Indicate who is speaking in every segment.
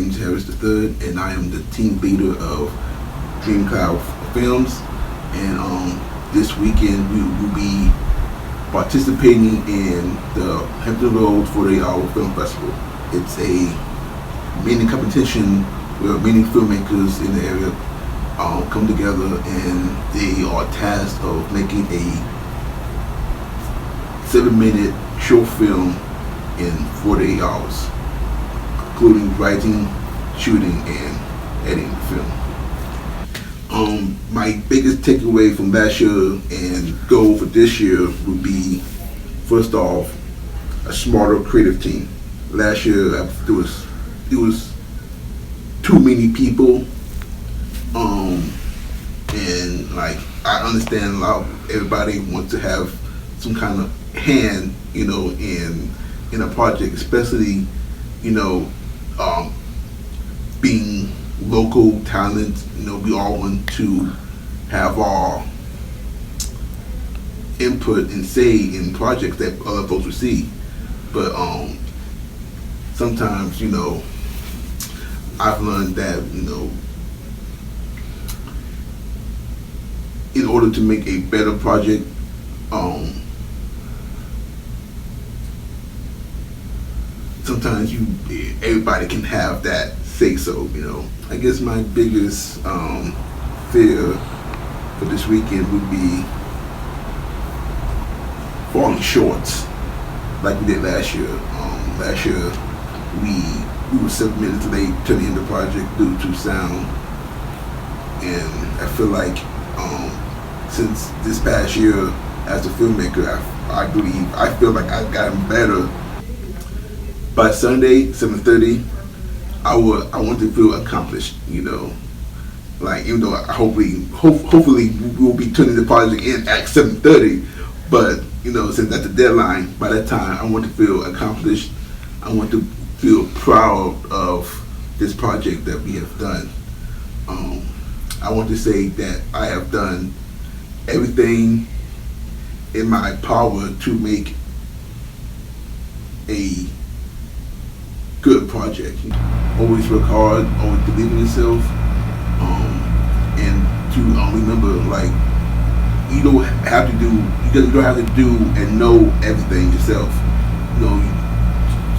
Speaker 1: James Harris III, and I am the team leader of Dream Cloud Films. And this weekend we will be participating in the Hampton Roads 48-hour film festival. It's a mini competition where many filmmakers in the area come together, and they are tasked of making a 7-minute short film in 48 hours, including writing, shooting, and editing the film. My biggest takeaway from last year and goal for this year would be, first off, a smarter creative team. Last year there was too many people, and like I understand everybody wants to have some kind of hand, in a project, especially, being local talent. We all want to have our input and say in projects that other folks will see. But sometimes, I've learned that, in order to make a better project, sometimes everybody can have that say so. I guess my biggest fear for this weekend would be falling short like we did last year. Last year we were 7 minutes late to the end of the project due to sound, and I feel like since this past year as a filmmaker, I feel like I've gotten better. By Sunday, 7:30, I want to feel accomplished. Like, even though hopefully we'll be turning the project in at 7:30, but since that's the deadline, by that time I want to feel accomplished. I want to feel proud of this project that we have done. I want to say that I have done everything in my power to make a good project. Always work hard, always believe in yourself, and to remember, like, you don't have to do and know everything yourself.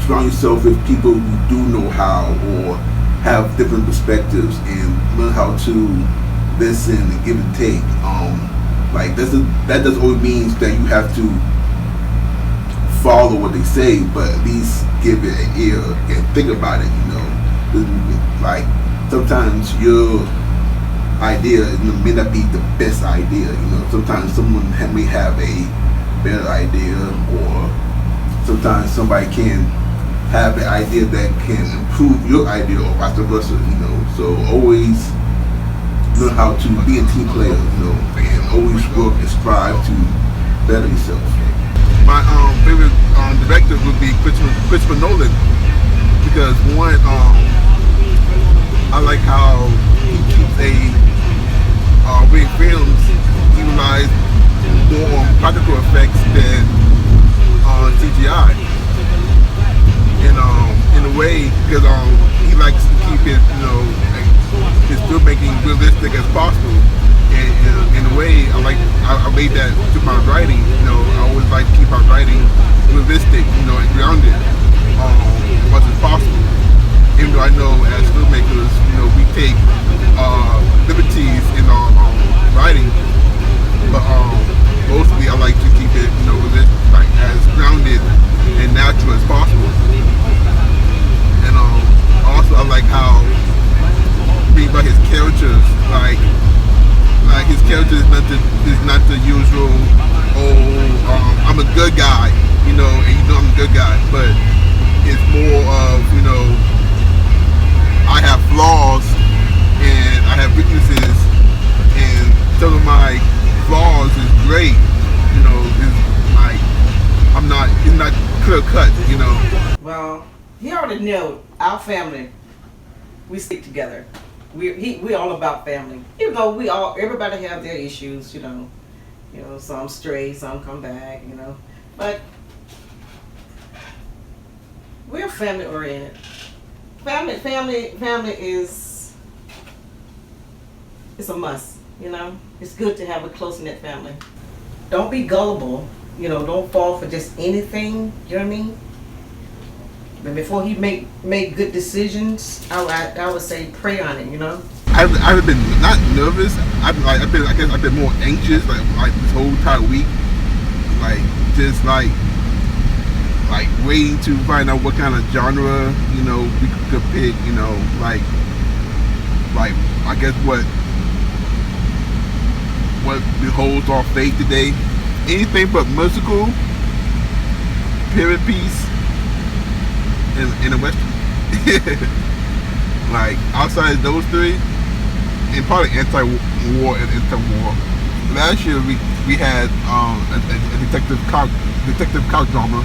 Speaker 1: Surround yourself with people who do know how, or have different perspectives, and learn how to listen and give and take. That doesn't always mean that you have to follow what they say, but at least give it an ear and think about it. Like, sometimes your idea may not be the best idea. Sometimes someone may have a better idea, or sometimes somebody can have an idea that can improve your idea, or vice versa. So always learn how to be a team player, and always work and strive to better yourself. My favorite director would be Christopher Nolan, because one, I like how he keeps big films utilize more practical effects than CGI. In a way, because he likes to keep his filmmaking realistic as possible. And in a way, I made that to my writing. I always like to keep our writing realistic, and grounded as much as possible. Even though I know as filmmakers, we take liberties in our writing, but mostly I like to keep it, like as grounded and natural as possible. And also I like how about his characters, like his character is not the usual, I'm a good guy, and I'm a good guy, but it's more of, I have flaws and I have weaknesses, and some of my flaws is great, it's like, it's not clear cut,
Speaker 2: Well, he already know our family, we stick together. We all about family. Even though everybody have their issues, some stray, some come back, but we're family oriented. Family is it's a must. You know, it's good to have a close knit family. Don't be gullible. You know, don't fall for just anything. You know what I mean? But before he make good decisions, I would say pray on it. You know.
Speaker 1: I've been not nervous. I've been more anxious like this whole entire week. Like just like waiting to find out what kind of genre, you know, we could pick, you know, like I guess what beholds our faith today. Anything but musical, period piece, and a western. Like outside of those three, and probably anti-war and anti-war. Last year we had a detective cop drama,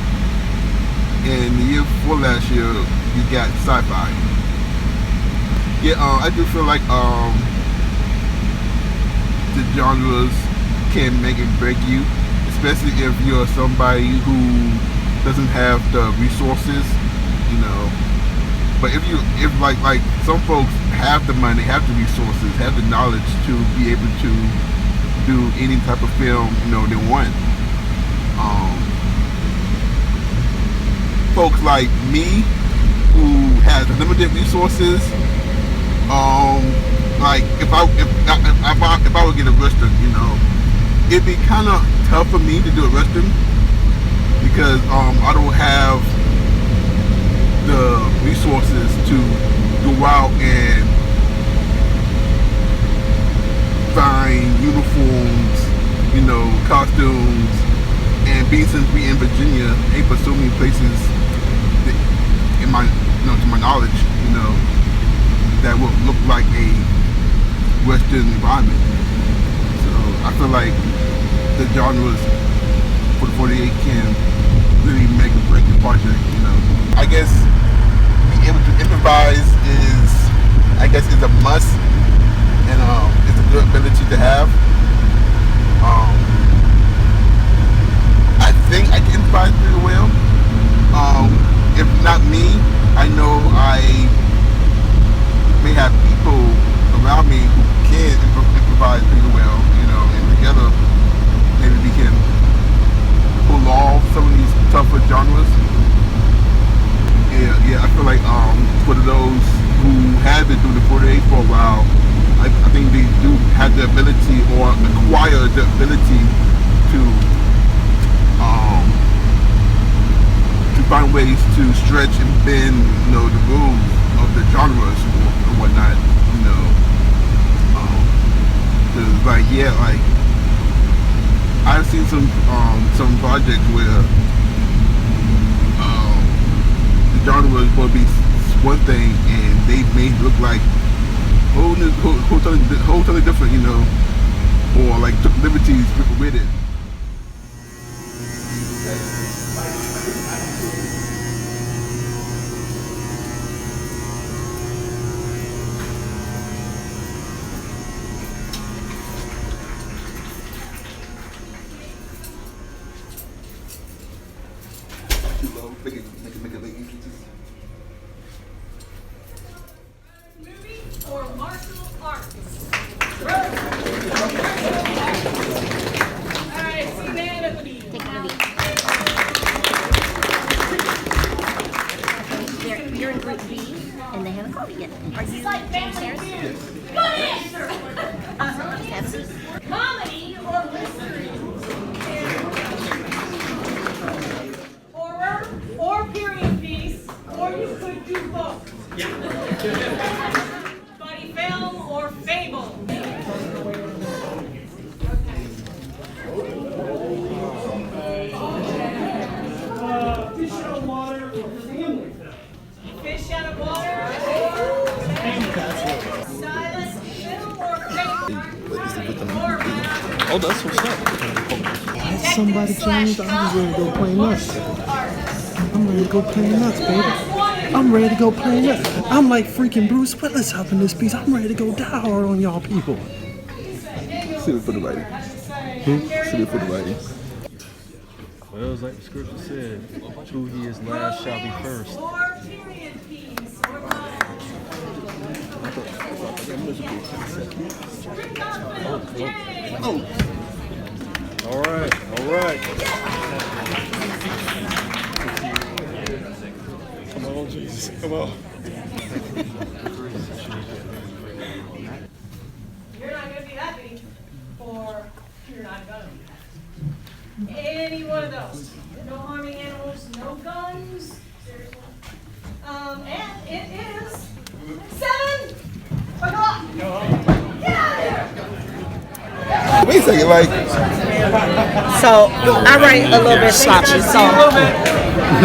Speaker 1: and the year before last year we got sci-fi. Yeah, I do feel like the genres can make and break you, especially if you're somebody who doesn't have the resources, you know. But if like some folks have the money, have the resources, have the knowledge to be able to do any type of film, you know, they want. Folks like me who has limited resources, like if I would get a western, you know, it'd be kind of tough for me to do a western because I don't have the resources to go out and find uniforms, you know, costumes, and since we in Virginia, ain't but so many places that, to my knowledge, you know, that will look like a Western environment. So I feel like the genres for the 48 can really make or break the project, you know. I guess being able to improvise is a must, and it's a good ability to have. I think I can improvise pretty well. If not me, I know I may have people around me who can improvise pretty well, you know, and together maybe we can pull off some of these tougher genres. Yeah, I feel like for those who have been doing the 48 for a while, I think they do have the ability or acquire the ability to find ways to stretch and bend, you know, the rules of the genres or whatnot, you know. Cause like I've seen some projects where the genre is supposed to be one thing and they may look like whole totally different, you know, or like took liberties with it.
Speaker 3: Or martial arts. Alright, unanimity.
Speaker 4: You're in group B, and they haven't called it yet. Are you downstairs?
Speaker 3: Yes. Good answer.
Speaker 4: Have a seat.
Speaker 3: Comedy or mystery? Horror or period piece, or you could do both. Funny film or fable?
Speaker 5: Fish out of water or family film?
Speaker 3: Fish out of water? Silent film or fable?
Speaker 6: Oh, that's what's up.
Speaker 5: Somebody changed. I'm ready to go play nuts. I'm ready to go play nuts, baby. I'm ready to go play nuts. I'm like freaking Bruce Willis up in this piece. I'm ready to go die hard on y'all people.
Speaker 1: Save it for the writing. Save it for the writing.
Speaker 6: Well, it's like the scripture said, who he is last shall be first.
Speaker 3: Or period piece,
Speaker 6: All right. Come on, Jesus. Come on.
Speaker 3: You're not gonna be happy, or you're not gonna be happy. Any one of those. No harming animals, no guns. Seriously. And it is 7 o'clock. Get out of here.
Speaker 1: Wait a second, like,
Speaker 7: So I write a little bit sloppy. So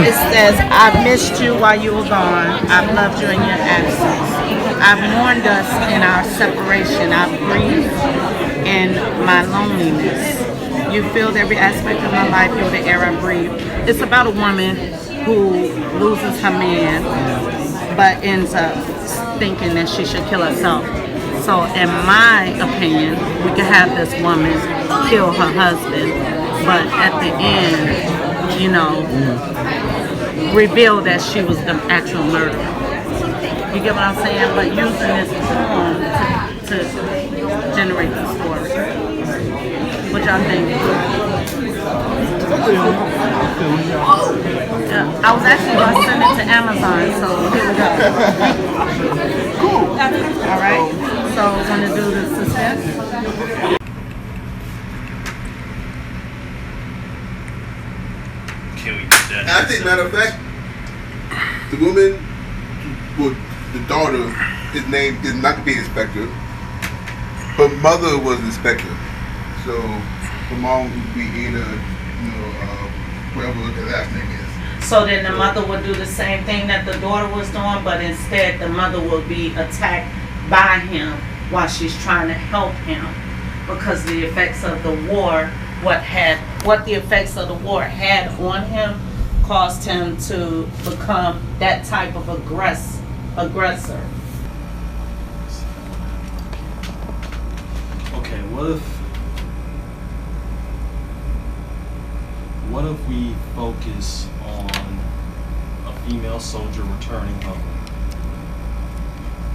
Speaker 7: it says, I've missed you while you were gone. I've loved you in your absence. I've mourned us in our separation. I've grieved in my loneliness. You filled every aspect of my life. You're the air I breathe. It's about a woman who loses her man, but ends up thinking that she should kill herself. So in my opinion, we could have this woman kill her husband, but at the end, you know, reveal that she was the actual murderer. You get what I'm saying? But using this poem to generate the story. What y'all think? I was actually going to send it to Amazon, so here we go. Cool. All right. So we're going to do the suspense.
Speaker 6: Can we do that?
Speaker 1: I think, matter of fact, the woman, well, the daughter, his name is not to be inspector. Her mother was inspector. So her mom would be either, whatever the last name is.
Speaker 7: So then the mother would do the same thing that the daughter was doing, but instead the mother will be attacked by him while she's trying to help him, because the effects of the war, what the effects of the war had on him, caused him to become that type of aggressor.
Speaker 6: Okay, what if we focus on a female soldier returning home?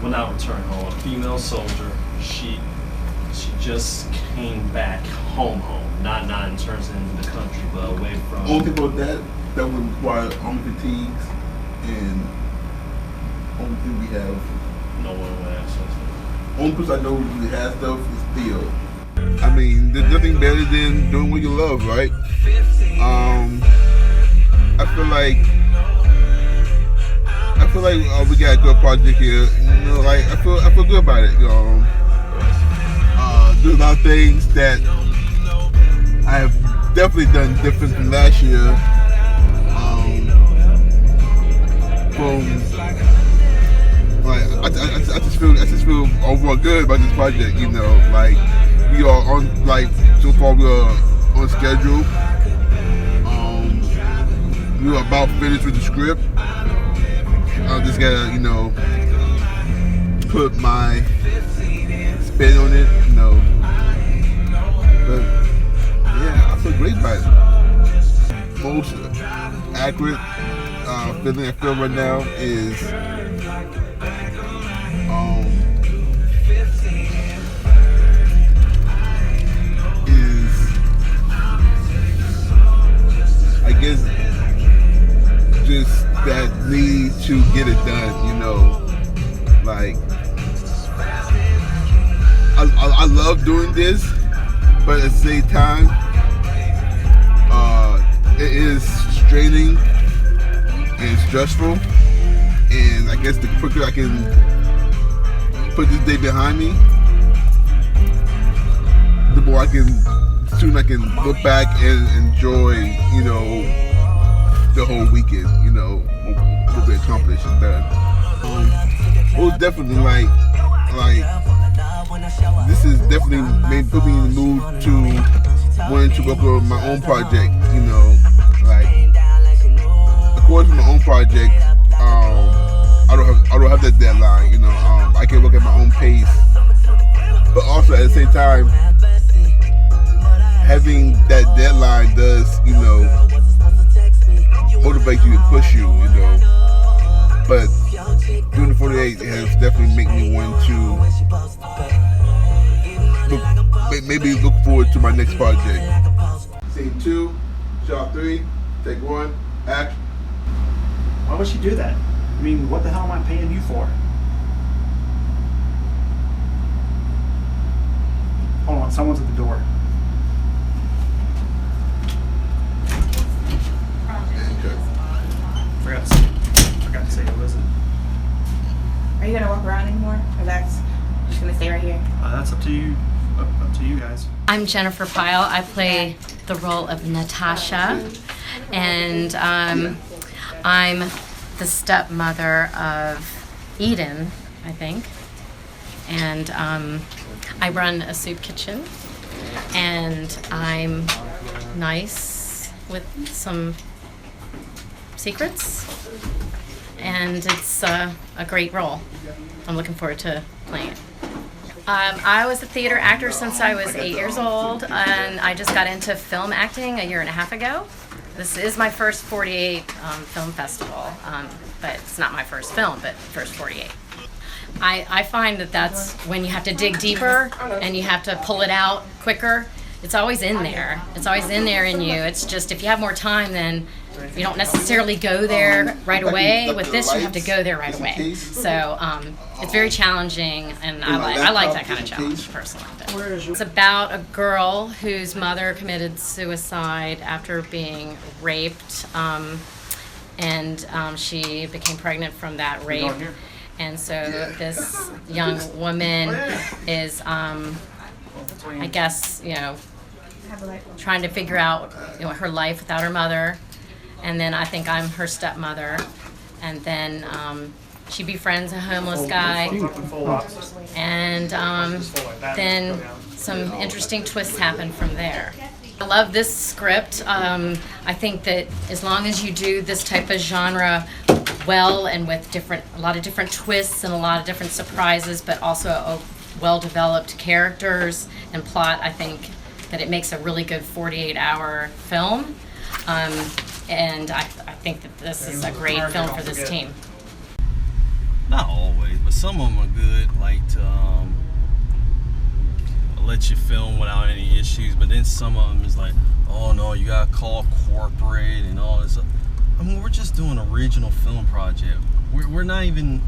Speaker 6: Well, not return home, a female soldier. She just came back home, not in terms of into the country, but away from.
Speaker 1: Only people that would require army fatigues, and only thing we have.
Speaker 6: No one would access it.
Speaker 1: Only person I know who really has stuff is Theo. I mean, there's nothing better than doing what you love, right? I feel like we got a good project here. Like I feel good about it. There's a lot of things that I have definitely done different from last year. I just feel overall good about this project. Like we are on, so far we are on schedule. We were about finished with the script. I just gotta, put my spin on it, But yeah, I feel great about it. Most accurate feeling I feel right now is I guess just that need to get it done, like I love doing this, but at the same time it is straining and stressful, and I guess the quicker I can put this day behind me, the more soon I can look back and enjoy, the whole weekend, what we accomplished and done. It was definitely like this is definitely put me in the mood to wanting to work on my own project, like of course my own project, I don't have that deadline, I can work at my own pace, but also at the same time having that deadline does, motivate you and push you, but doing the 48 has definitely made me want to maybe look forward to my next project. Scene 2, shot 3, take 1, action.
Speaker 5: Why would she do that? I mean, what the hell am I paying you for? Hold on, someone's at the door.
Speaker 1: And cut.
Speaker 5: Forgot to say who was it.
Speaker 8: Are you gonna walk around anymore, or that's just gonna stay right here?
Speaker 5: That's up to you. Up to you guys.
Speaker 9: I'm Jennifer Pyle. I play the role of Natasha, and I'm the stepmother of Eden, I think. And I run a soup kitchen, and I'm nice with some secrets, and it's a great role. I'm looking forward to playing it. I was a theater actor since I was 8 years old, and I just got into film acting a year and a half ago. This is my first 48 film festival, but it's not my first film, but first 48. I find that that's when you have to dig deeper and you have to pull it out quicker. It's always in there. It's always in there in you. It's just if you have more time, then you don't necessarily go there right away. With this, you have to go there right away. So it's very challenging, and I like that kind of challenge personally. It's about a girl whose mother committed suicide after being raped, and she became pregnant from that rape. And so this young woman is, I guess, trying to figure out her life without her mother. And then I think I'm her stepmother. And then she befriends a homeless guy. And then some interesting twists happen from there. I love this script. I think that as long as you do this type of genre well and with a lot of different twists and a lot of different surprises, but also well-developed characters and plot, I think that it makes a really good 48-hour film. And I think that this is a great film for this team.
Speaker 6: Not always, but some of them are good, like to let you film without any issues, but then some of them is like, oh no, you gotta call corporate and all this. I mean, we're just doing a regional film project. We're not even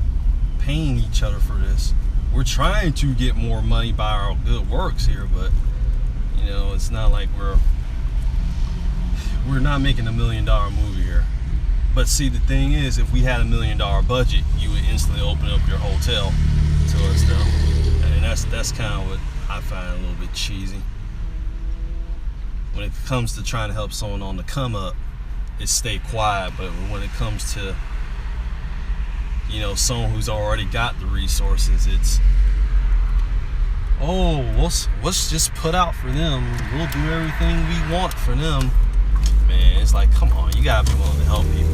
Speaker 6: paying each other for this. We're trying to get more money by our good works here, but it's not like we're not making $1 million movie here. But see, the thing is, if we had $1 million budget, you would instantly open up your hotel to us, though. And that's kind of what I find a little bit cheesy. When it comes to trying to help someone on the come up, it's stay quiet. But when it comes to someone who's already got the resources, it's let's just put out for them. We'll do everything we want for them. Man, it's like, come on, you gotta be willing to help people.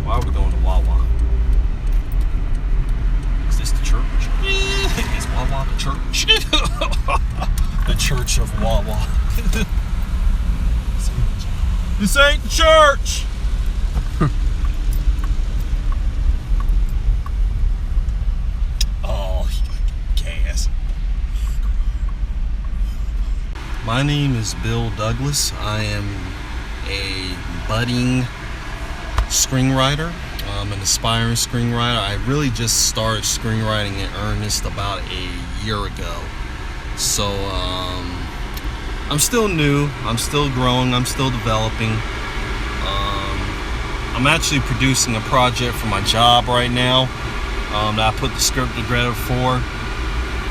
Speaker 6: Why are we going to Wawa? Is this the church? Is Wawa the church? The church of Wawa. This ain't the church! Oh, gas. My name is Bill Douglas. I am a budding screenwriter. I'm an aspiring screenwriter. I really just started screenwriting in earnest about a year ago. So I'm still new, I'm still growing, I'm still developing. I'm actually producing a project for my job right now that I put the script together for.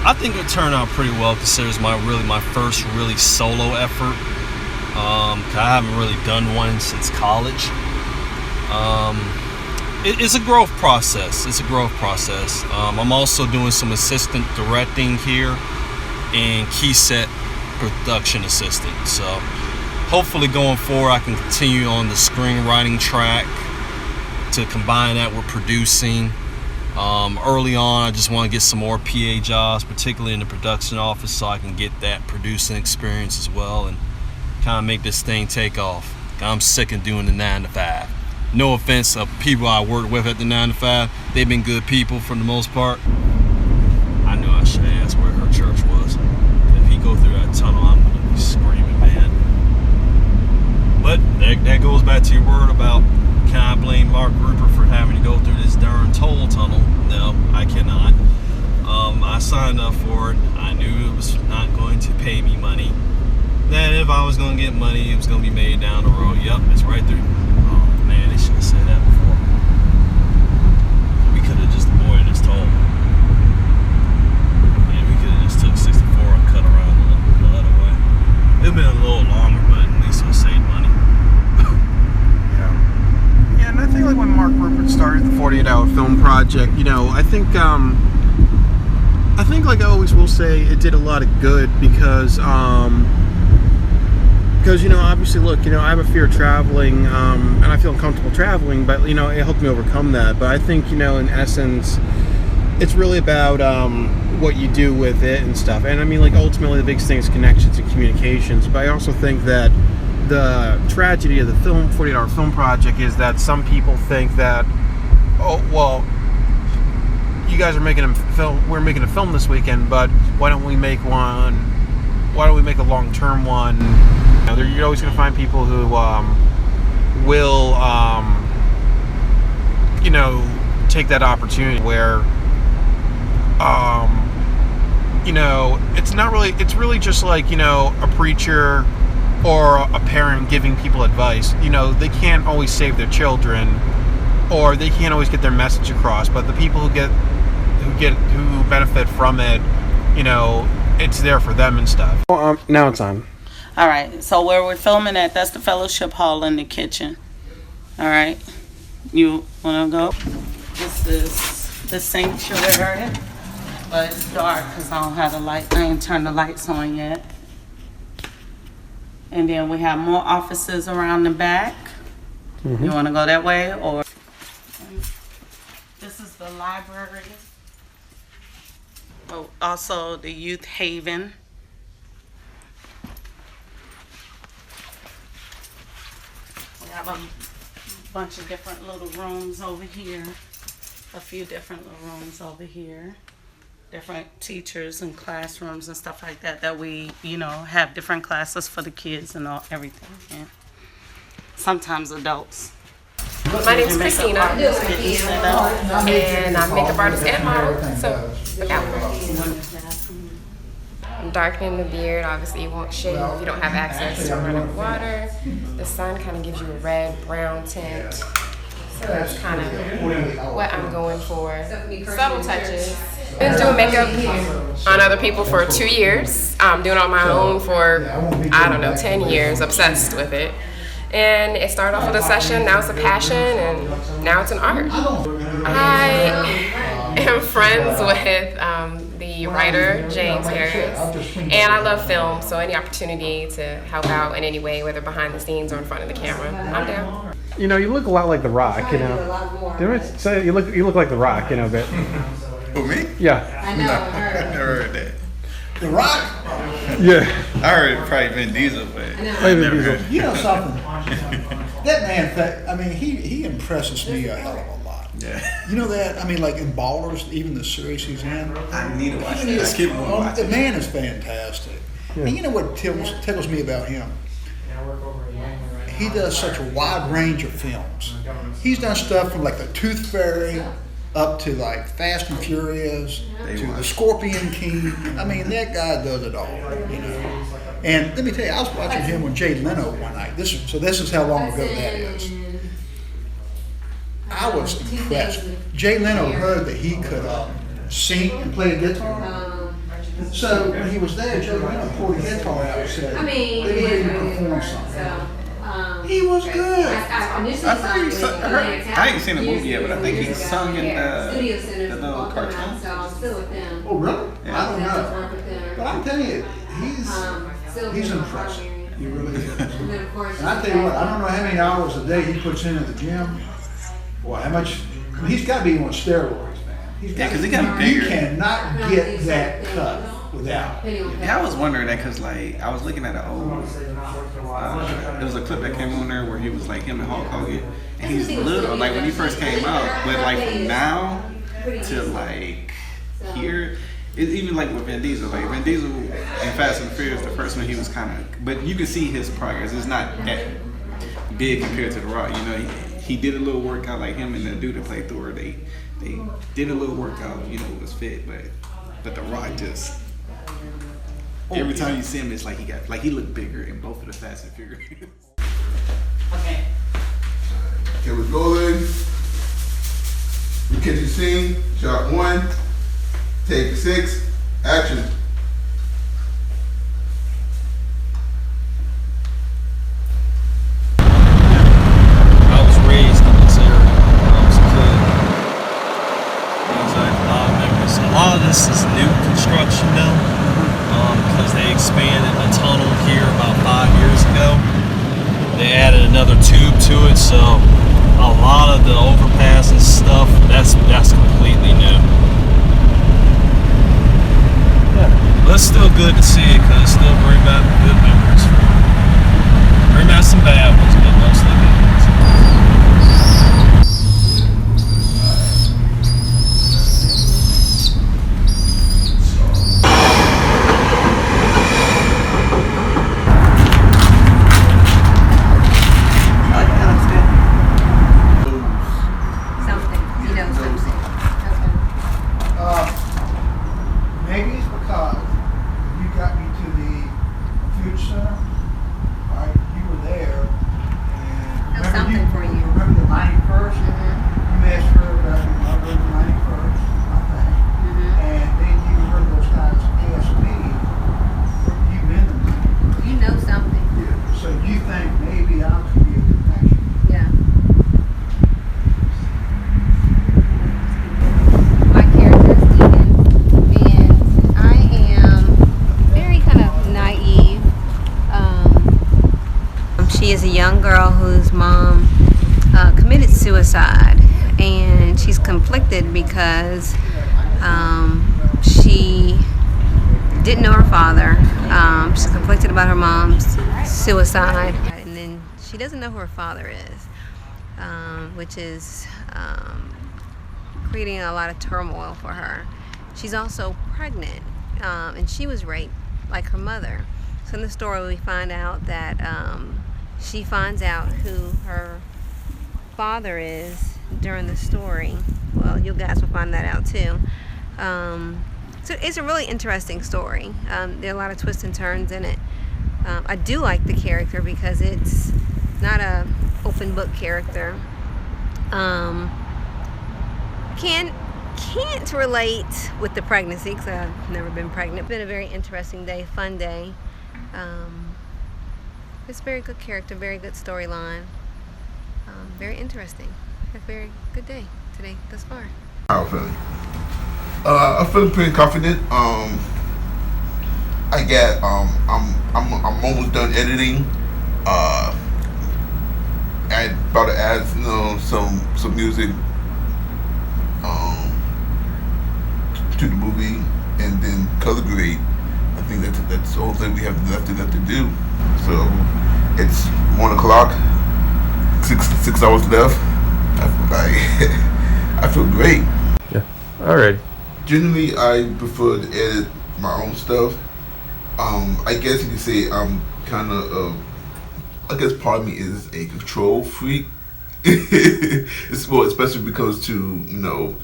Speaker 6: I think it turned out pretty well considering my first really solo effort. I haven't really done one since college. It's a growth process. I'm also doing some assistant directing here and key set production assistant. So hopefully going forward I can continue on the screenwriting track to combine that with producing. Early on I just want to get some more PA jobs, particularly in the production office, so I can get that producing experience as well and kind of make this thing take off. I'm sick of doing the 9 to 5.
Speaker 10: no offense of people I worked with at the 9 to 5, they've been good people for the most part. I knew I should ask where her church was. If he go through that tunnel, I'm gonna be screaming, man. But that goes back to your word about, can I blame Mark Rupert for having to go through this darn toll tunnel? No, I cannot. I signed up for it. I knew it was not going to pay me money. Then if I was going to get money, it was going to be made down the road. Yep, it's right through. Oh man, they should have said that before. We could have just avoided this toll. Yeah, we could have just took 64 and cut around the other way. It would have been a little longer, but at least it would save money.
Speaker 5: Yeah, and I think like when Mark Rupert started the 48-hour film project, you know, I think like I always will say, it did a lot of good because you know, obviously, look, you know, I have a fear of traveling, and I feel uncomfortable traveling, but you know, it helped me overcome that. But I think, you know, in essence, it's really about what you do with it and stuff. And I mean, like, ultimately, the biggest thing is connections and communications. But I also think that the tragedy of the 48-hour film project is that some people think that, oh, well, you guys are making a film, we're making a film this weekend, but why don't we make one? Why don't we make a long-term one? You know, you're always going to find people who will, you know, take that opportunity where, you know, it's not really, it's really just like, you know, a preacher or a parent giving people advice. You know, they can't always save their children, or they can't always get their message across, but the people who benefit from it, you know, it's there for them and stuff. Now it's on.
Speaker 7: All right, so where we're filming at, that's the fellowship hall in the kitchen. All right, you want to go? This is the sanctuary, but it's dark because I don't have the light. I ain't turned the lights on yet. And then we have more offices around the back. Mm-hmm. You want to go that way, or? This is the library. Oh, also the youth haven. We have a bunch of different little rooms over here. A few different little rooms over here. Different teachers and classrooms and stuff like that, that we, you know, have different classes for the kids and all, everything. Yeah. Sometimes adults.
Speaker 11: My name is Christina, and I'm a makeup artist and model, so look out for me. I'm darkening the beard. Obviously, you won't shave if you don't have access to running water. The sun kind of gives you a red-brown tint, so that's kind of what I'm going for. Subtle touches. Been doing makeup on other people for 2 years. I'm doing it on my own for, I don't know, 10 years, obsessed with it. And it started off with a session, now it's a passion, and now it's an art. I am friends with the writer, James Harris, and I love film, so any opportunity to help out in any way, whether behind the scenes or in front of the camera, I'm down.
Speaker 5: You know, you look a lot like The Rock, you know. So you look like The Rock, you know, a bit.
Speaker 12: Who, me?
Speaker 5: Yeah.
Speaker 12: I know, I never heard that.
Speaker 13: The Rock?
Speaker 5: Yeah.
Speaker 12: I heard probably Vin Diesel, but I never heard it.
Speaker 13: You know something? That man, I mean, he impresses me a hell of a lot.
Speaker 12: Yeah.
Speaker 13: You know that? I mean, like in Ballers, even the series he's in.
Speaker 12: I need to watch it. Let's keep watching.
Speaker 13: The man is fantastic. Yeah. And you know what tickles me about him? He does such a wide range of films. He's done stuff from like The Tooth Fairy up to like Fast and Furious, to The Scorpion King. I mean, that guy does it all, you know. And let me tell you, I was watching him with Jay Leno one night. This is how long ago that is. I was impressed. Jay Leno heard that he could sing and play a guitar. So when he was there, Jay Leno pulled a guitar out and said, "They made him perform something." He was good.
Speaker 12: I ain't seen the movie yet, but I think he sung in the little cartoon.
Speaker 13: Oh, really? Yeah. I don't know. But I'm telling you, he's impressive. He really is. And I tell you what, I don't know how many hours a day he puts in at the gym. Boy, how much? I mean, he's got to be on steroids, man.
Speaker 12: Yeah, because he got bigger.
Speaker 13: You cannot get that cut. without.
Speaker 12: Yeah, I was wondering that because like I was looking at an old, there was a clip that came on there where he was like him and Hulk Hogan, and he's little like when he first came out, but like from now to like here. It's even like with Vin Diesel. Like Vin Diesel in Fast and Furious, the first one he was kind of, but you can see his progress. It's not that big compared to The Rock. You know, he did a little workout like him and the dude that played Thor. They did a little workout. You know, was fit, but The Rock just every time you see him, it's like he looked bigger in both of the Fast and Furious.
Speaker 1: Okay, we're rolling. We catch you scene. Shot 1. Take 6, action.
Speaker 6: I was raised in this area when I was a kid. I have a lot of memories. A lot of this is new construction now because they expanded the tunnel here about 5 years ago. They added another tube to it, so a lot of the overpass and stuff, that's completely new. But it's still good to see it because it still bring back good memories. Bring back some bad ones, but mostly good ones.
Speaker 4: Something, you know, something.
Speaker 13: Maybe it's because you got me to the food center. Right, you were there, and
Speaker 4: something for you.
Speaker 13: Remember the 91st? You asked her about your mother in the 91st, I think. And then you heard those guys ask me, "Were you in the 91st?"
Speaker 4: You know something.
Speaker 13: Yeah. So you think maybe I could be a connection?
Speaker 4: Yeah. My character is Deegan, and I am very kind of naive. She is a young girl whose mom committed suicide, and she's conflicted because she didn't know her father. She's conflicted about her mom's suicide, and then she doesn't know who her father is, which is creating a lot of turmoil for her. She's also pregnant, and she was raped like her mother. So in the story we find out that she finds out who her father is during the story. Well, you guys will find that out too. So it's a really interesting story. There are a lot of twists and turns in it. I do like the character because it's not a open book character. Can't relate with the pregnancy because I've never been pregnant. It's been a very interesting day, fun day. It's a very good character, very good storyline, very interesting. A very good day today thus far.
Speaker 1: How I'm feeling? I'm feeling pretty confident. I get I'm almost done editing. I'm about to add some music to the movie and then color grade. I think that's the whole thing we have left to do. So it's 1 o'clock, 6 hours left. I feel great.
Speaker 5: Yeah. All right.
Speaker 1: Generally, I prefer to edit my own stuff. I guess you could say I'm kind of. I guess part of me is a control freak. It's more, especially when it comes to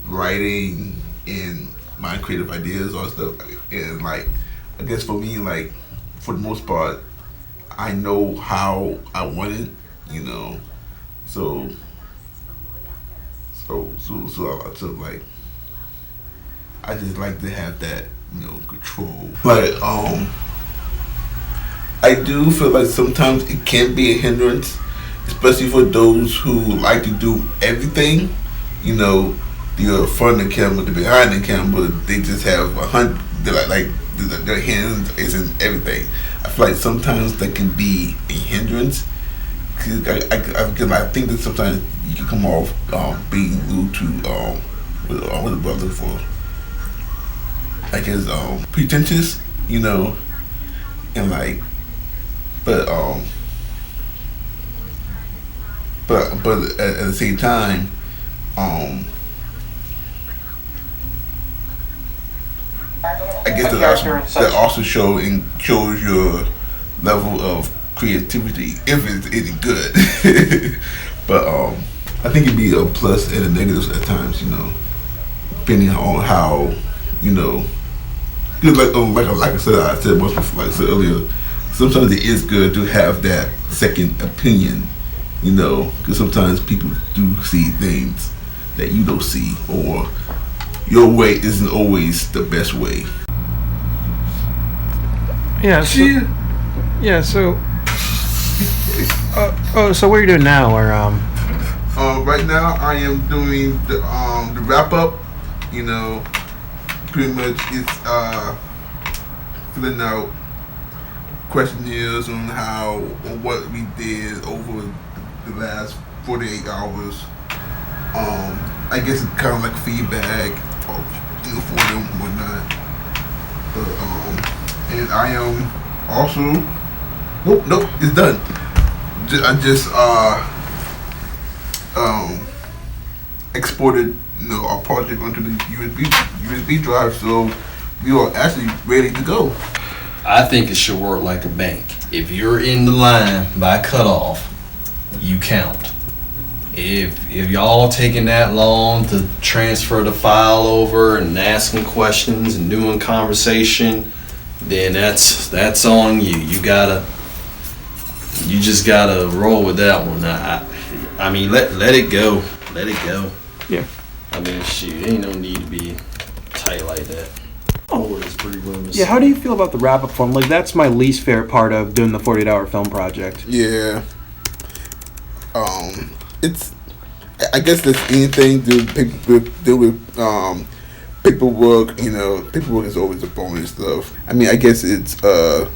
Speaker 1: writing and my creative ideas or stuff. And like, I guess for me, like for the most part, I know how I want it. So like, I just like to have that, control. Like, I do feel like sometimes it can be a hindrance, especially for those who like to do everything. The front of the camera, the behind the camera, they just have 100. They're like their hands is in everything. I feel like sometimes that can be a hindrance. Cause I think that sometimes you can come off being rude to what the brother for. I guess pretentious, you know, and like, but at the same time, I guess that also shows your level of creativity if it's any good. But I think it'd be a plus and a negative at times, you know, depending on how, you know, because like I said once before, like I said earlier, sometimes it is good to have that second opinion, you know, because sometimes people do see things that you don't see, or your way isn't always the best way.
Speaker 5: Yeah. So, so what are you doing now, or
Speaker 1: right now I am doing the wrap up. You know, pretty much it's filling out questionnaires on what we did over the last 48 hours. I guess it's kind of like feedback, you know, for them and whatnot. But and I am also nope, it's done. I just exported, you know, our project onto the USB drive, so we are actually ready to go.
Speaker 10: I think it should work like a bank. If you're in the line by cutoff, you count. If y'all taking that long to transfer the file over and asking questions and doing conversation, then that's on you. You just gotta roll with that one. I mean, let it go. Let it go.
Speaker 5: Yeah.
Speaker 10: I mean, shoot, ain't no need to be tight like that. Oh, it's pretty rumors.
Speaker 5: yeah? How do you feel about the wrap up form? Like, that's my least favorite part of doing the 48-hour film project.
Speaker 1: Yeah. It's, I guess there's anything to do with paperwork. You know, paperwork is always a bonus stuff. I mean, I guess it's I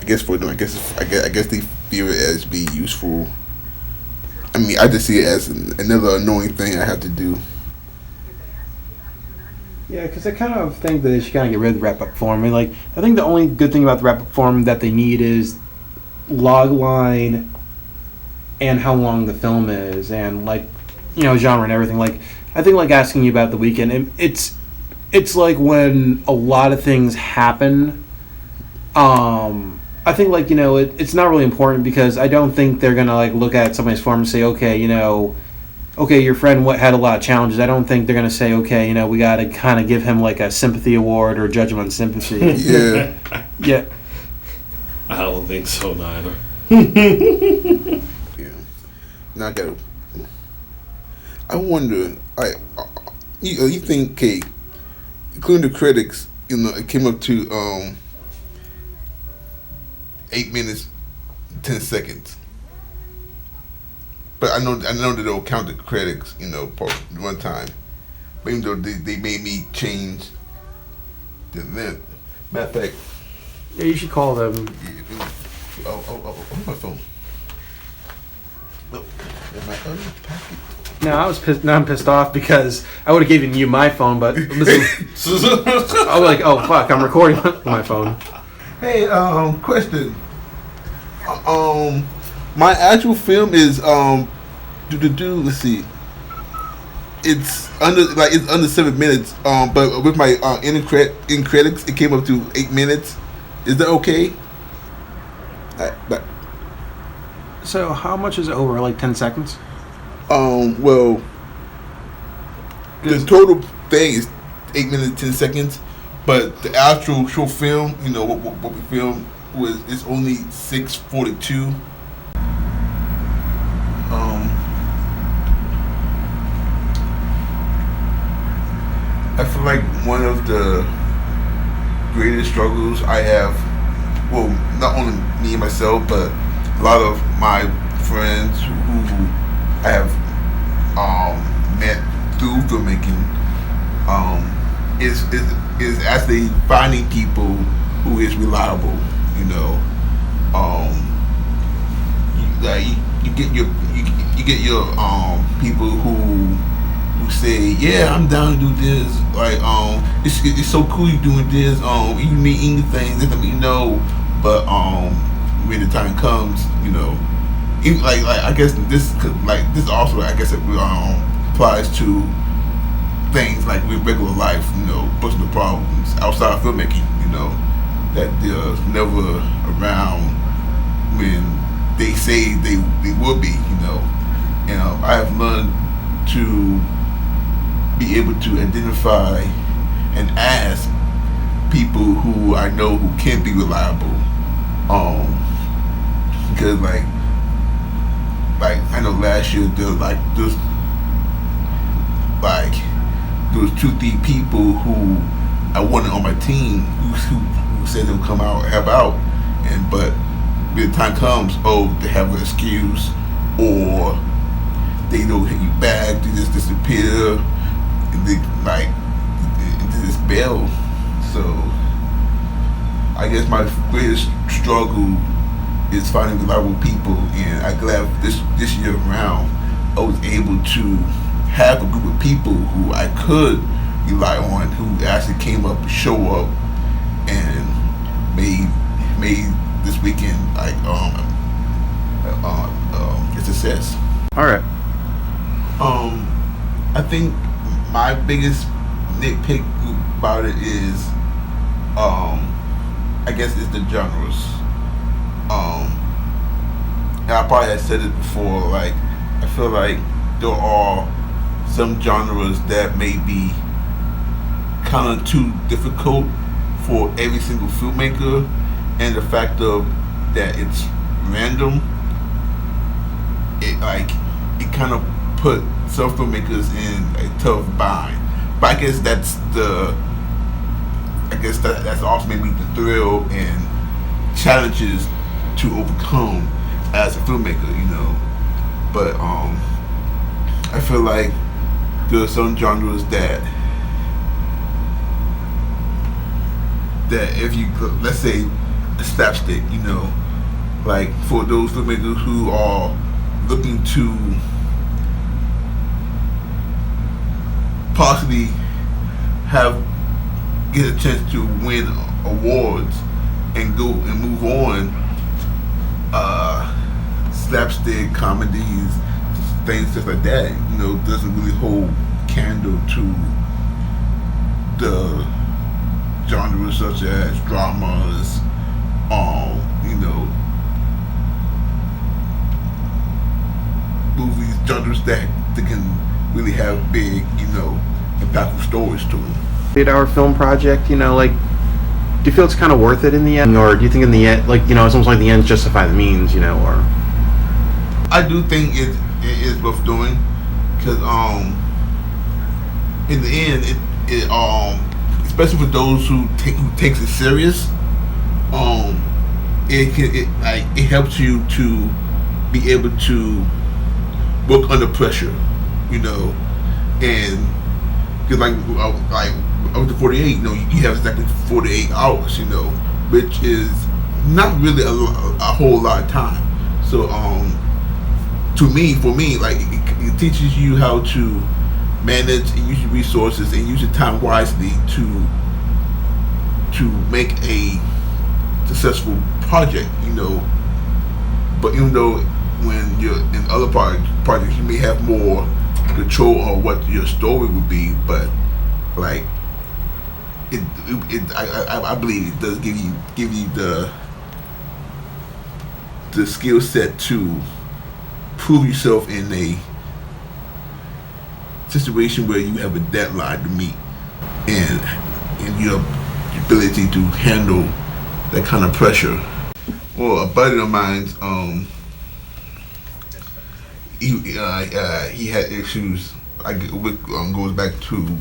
Speaker 1: guess for them, I guess they view it as being useful. I mean, I just see it as another annoying thing I have to do.
Speaker 5: Yeah, because I kind of think that they should kind of get rid of the wrap-up form. I mean, like, I think the only good thing about the wrap-up form that they need is log line and how long the film is, and, like, you know, genre and everything. Like, I think, like, asking you about the weekend, it's like when a lot of things happen, I think, like, you know, it's not really important, because I don't think they're going to, like, look at somebody's form and say, okay, you know, okay, your friend had a lot of challenges. I don't think they're going to say, okay, you know, we got to kind of give him, like, a sympathy award or judge him on sympathy.
Speaker 1: Yeah.
Speaker 5: Yeah.
Speaker 10: I don't think so, neither.
Speaker 1: Yeah. Now I wonder, you think, Kate, including the critics, you know, it came up to 8 minutes, 10 seconds. But I know that they'll count the critics, you know, one time. But even though they made me change the length. Matter of fact.
Speaker 5: Yeah, you should call them.
Speaker 1: Where's my phone?
Speaker 5: No, I was pissed. Now I'm pissed off because I would have given you my phone, but listen, I was like, oh fuck, I'm recording on my phone.
Speaker 1: Hey, question. My actual film is let's see. It's under 7 minutes. But with my in credits, it came up to 8 minutes. Is that okay? But
Speaker 5: So how much is it over? Like 10 seconds?
Speaker 1: Well, the total thing is 8 minutes 10 seconds, but the actual short film, you know, what we filmed it's only 6:42. I feel like one of the greatest struggles I have, well, not only me and myself, but a lot of my friends who I have met through filmmaking, is actually finding people who is reliable. You know, you get your people who say, yeah, I'm down to do this. Like, it's so cool you doing this. You need anything, let me know. But when the time comes, you know, even, like I guess this also, I guess it applies to things like with regular life, you know, personal problems outside of filmmaking, you know, that they're never around when they say they will be, you know. And I have learned to be able to identify and ask people who I know who can be reliable, because like I know last year there was 2-3 people who I wanted on my team who said they'll come out and help out, but when the time comes, they have an excuse, or they don't hit you back, they just disappear, and they just bail. So I guess my greatest struggle is finding reliable people, and I'm glad this year around I was able to have a group of people who I could rely on, who actually came up, show up, and made this weekend a success.
Speaker 5: All right.
Speaker 1: I think my biggest nitpick about it is, I guess it's the genres. And I probably had said it before, like, I feel like there are some genres that may be kind of too difficult for every single filmmaker, and the fact of that it's random, it kind of put some filmmakers in a tough bind. But I guess that's also maybe the thrill and challenges to overcome as a filmmaker, you know. But I feel like there are some genres that if you, let's say, a slapstick, you know, like for those filmmakers who are looking to possibly get a chance to win awards and go and move on, slapstick comedies, things like that, you know, doesn't really hold candle to the genres such as dramas, you know, movies, genres that can really have big, you know, impactful stories to them.
Speaker 5: 8-hour film project, you know, like, do you feel it's kind of worth it in the end, or do you think in the end, like, you know, it's almost like the ends justify the means, you know, or?
Speaker 1: I do think it is worth doing, because in the end, it especially for those who takes it serious, it helps you to be able to work under pressure, you know, and because like up to 48, you know, you have exactly 48 hours, you know, which is not really a whole lot of time. So for me, like it teaches you how to manage and use your resources and use your time wisely to make a successful project, you know. But even though when you're in other projects you may have more control on what your story would be, but like I believe it does give you the skill set to prove yourself in a situation where you have a deadline to meet, and your ability to handle that kind of pressure. Well, a buddy of mine, he had issues. Goes back to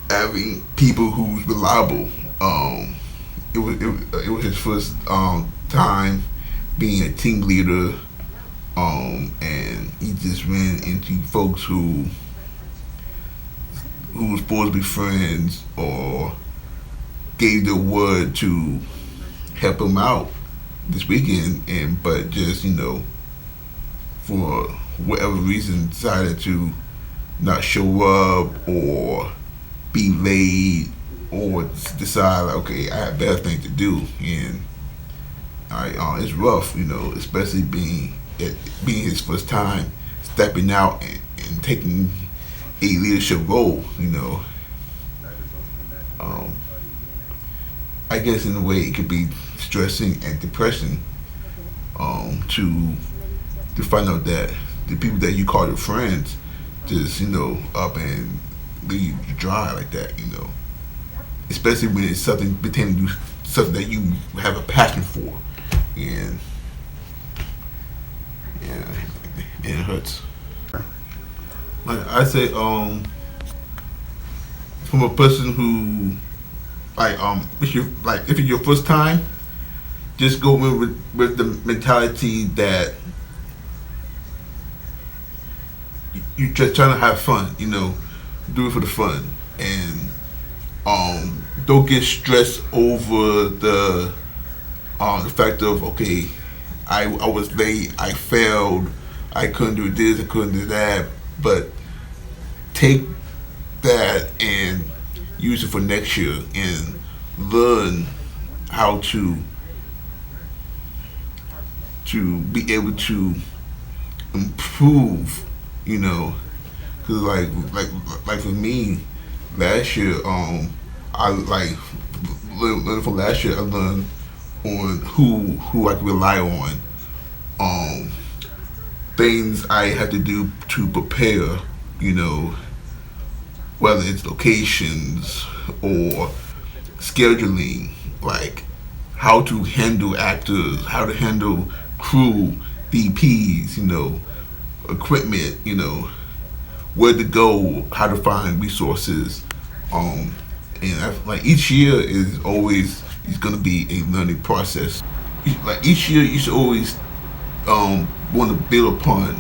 Speaker 1: having people who's reliable. It was his first time being a team leader, and he just ran into folks who were supposed to be friends or gave their word to help him out this weekend, but just, you know, for whatever reason decided to not show up or be late or decide like, okay, I have better things to do, and it's rough, especially being his first time stepping out and taking a leadership role, I guess in a way it could be stressing and depressing to find out that the people that you call your friends just up and leave you dry like that, especially when it's something pertaining to something that you have a passion for, and it hurts. Like I say, from a person who if it's your first time, just go in with the mentality that you're just trying to have fun, do it for the fun, and don't get stressed over the fact of, okay, I was late, I failed, I couldn't do this, I couldn't do that, but take that and use it for next year and learn how to be able to improve, because like for me, last year, I learned from last year. I learned on who I can rely on, things I have to do to prepare, whether it's locations or scheduling, like how to handle actors, how to handle crew, DPs, equipment, where to go, how to find resources, and each year is going to be a learning process. Like each year, you should always want to build upon.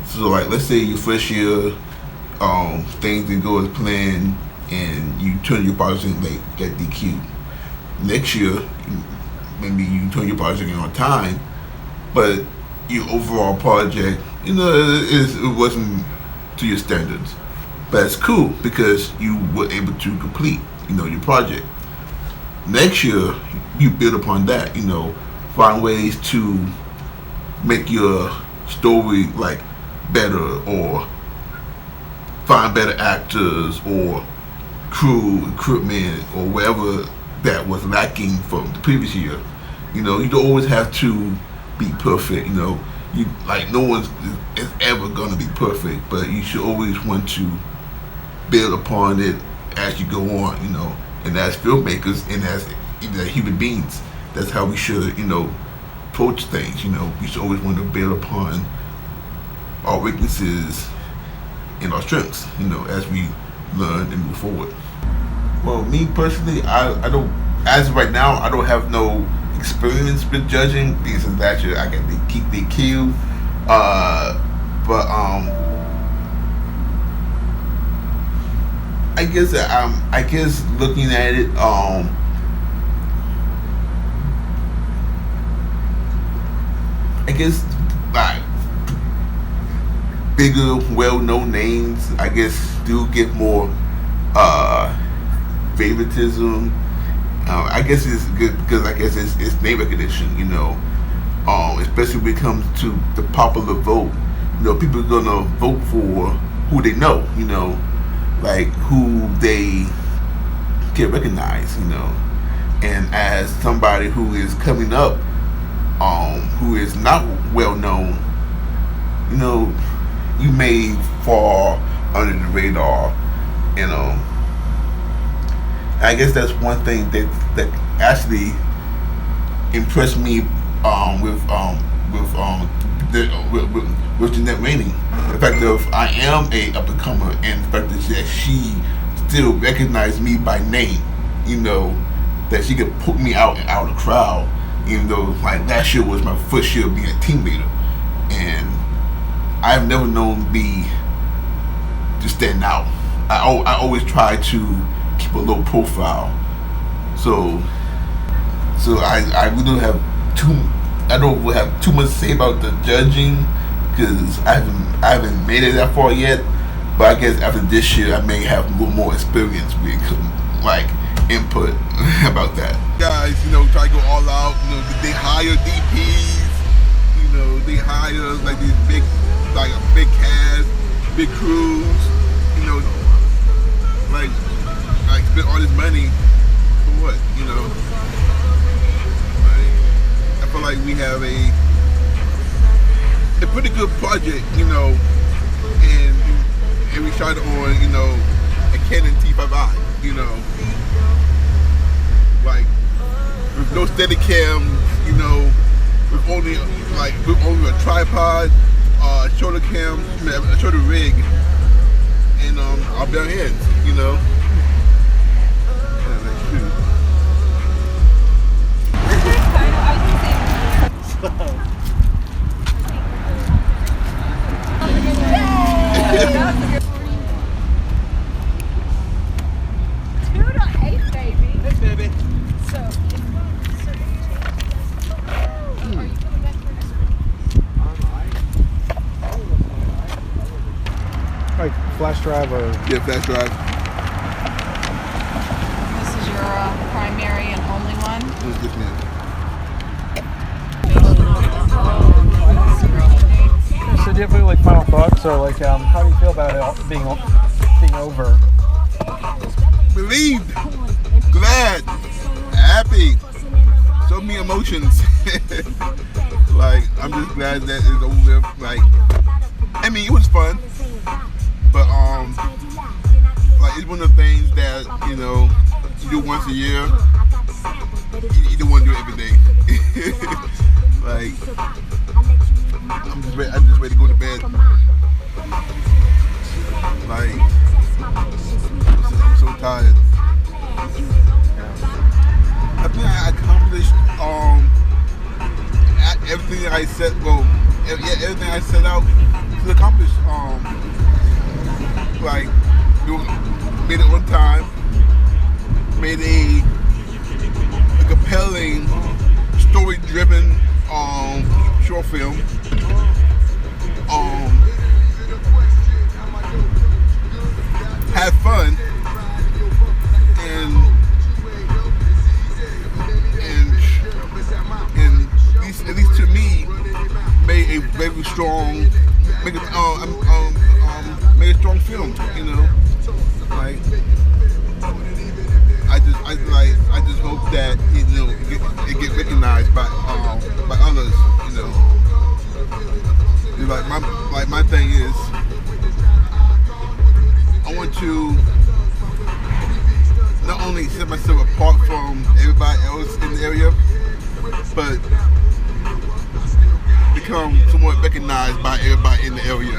Speaker 1: So let's say your first year, things didn't go as planned, and you turn your project in late, get DQ. Next year, maybe you turn your project in on time, but your overall project, it wasn't to your standards. But it's cool because you were able to complete, your project. Next year, you build upon that, find ways to make your story better, or find better actors or crew, equipment, or whatever that was lacking from the previous year. You don't always have to be perfect, no one is ever going to be perfect, but you should always want to build upon it as you go on, and as filmmakers and as human beings, that's how we should, approach things. We should always want to build upon our weaknesses and our strengths, as we learn and move forward. Well, me personally, I don't, as of right now, I don't have no experience with judging, because last year I got the DQ, but I guess looking at it, I guess bigger, well-known names, I guess, do get more favoritism. I guess it's good because I guess it's name recognition, especially when it comes to the popular vote. People are gonna vote for who they know, who they can recognize, And as somebody who is coming up, who is not well known, you may fall under the radar, I guess that's one thing that actually impressed me with Jeanette Rainey. The fact that I am a up and comer, and the fact that she still recognized me by name, that she could put me out of the crowd, even though last year was my first year being a team leader, and I've never known me to stand out. I always try to keep a low profile, so I really don't have too much to say about the judging, because I haven't made it that far yet. But I guess after this year, I may have a little more experience with like input about that. Guys, try to go all out. They hire DPs. They hire like these big cast, big crews. Like spend all this money for what? I feel like we have a pretty good project, and we shot it on, a Canon T5i, like with no Steadicam, with only a tripod, shoulder cam, a shoulder rig, and our bare hands,
Speaker 5: Like flash drive or?
Speaker 1: Yeah, flash drive.
Speaker 14: This is your primary and only one?
Speaker 1: Yes, ma'am.
Speaker 5: So do you have any final thoughts, or how do you feel about it being over?
Speaker 1: Relieved, glad, happy, so many emotions. I'm just glad that it's over. It was fun, but it's one of the things that you do once a year. You don't want to do it every day. I'm just ready to go to bed. I'm so tired. I think I accomplished everything I set. Everything I set out to accomplish. Made it on time. Made a compelling, story-driven short film. Had fun, and at least to me, made a very strong, made a strong film. I just hope that it get recognized by others. My thing is, I want to not only set myself apart from everybody else in the area, but become somewhat recognized by everybody in the area.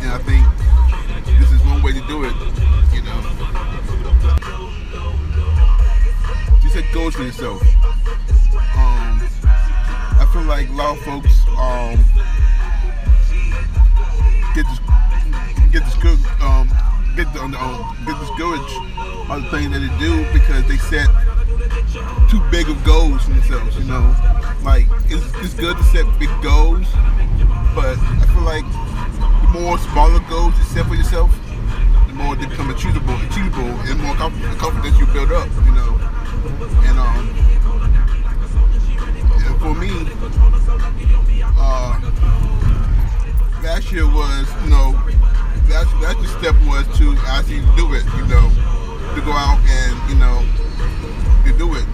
Speaker 1: And I think this is one way to do it. You set goals for yourself. I feel like a lot of folks get discouraged by the things that they do because they set too big of goals for themselves. It's good to set big goals, but I feel like the more smaller goals you set for yourself, the more they become achievable, and the more confidence you build up. And for me, last year was, last year's step was to actually do it, to go out and, to do it.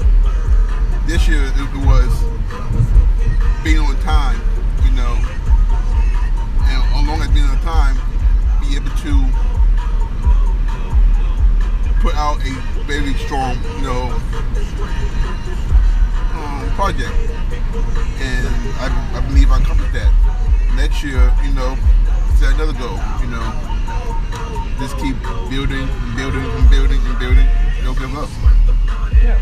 Speaker 1: This year it was being on time, and along as being on time, be able to put out a very strong, project, and I believe I accomplished that. Next year, set another goal, just keep building and building and building and building, don't give up.
Speaker 5: Yeah.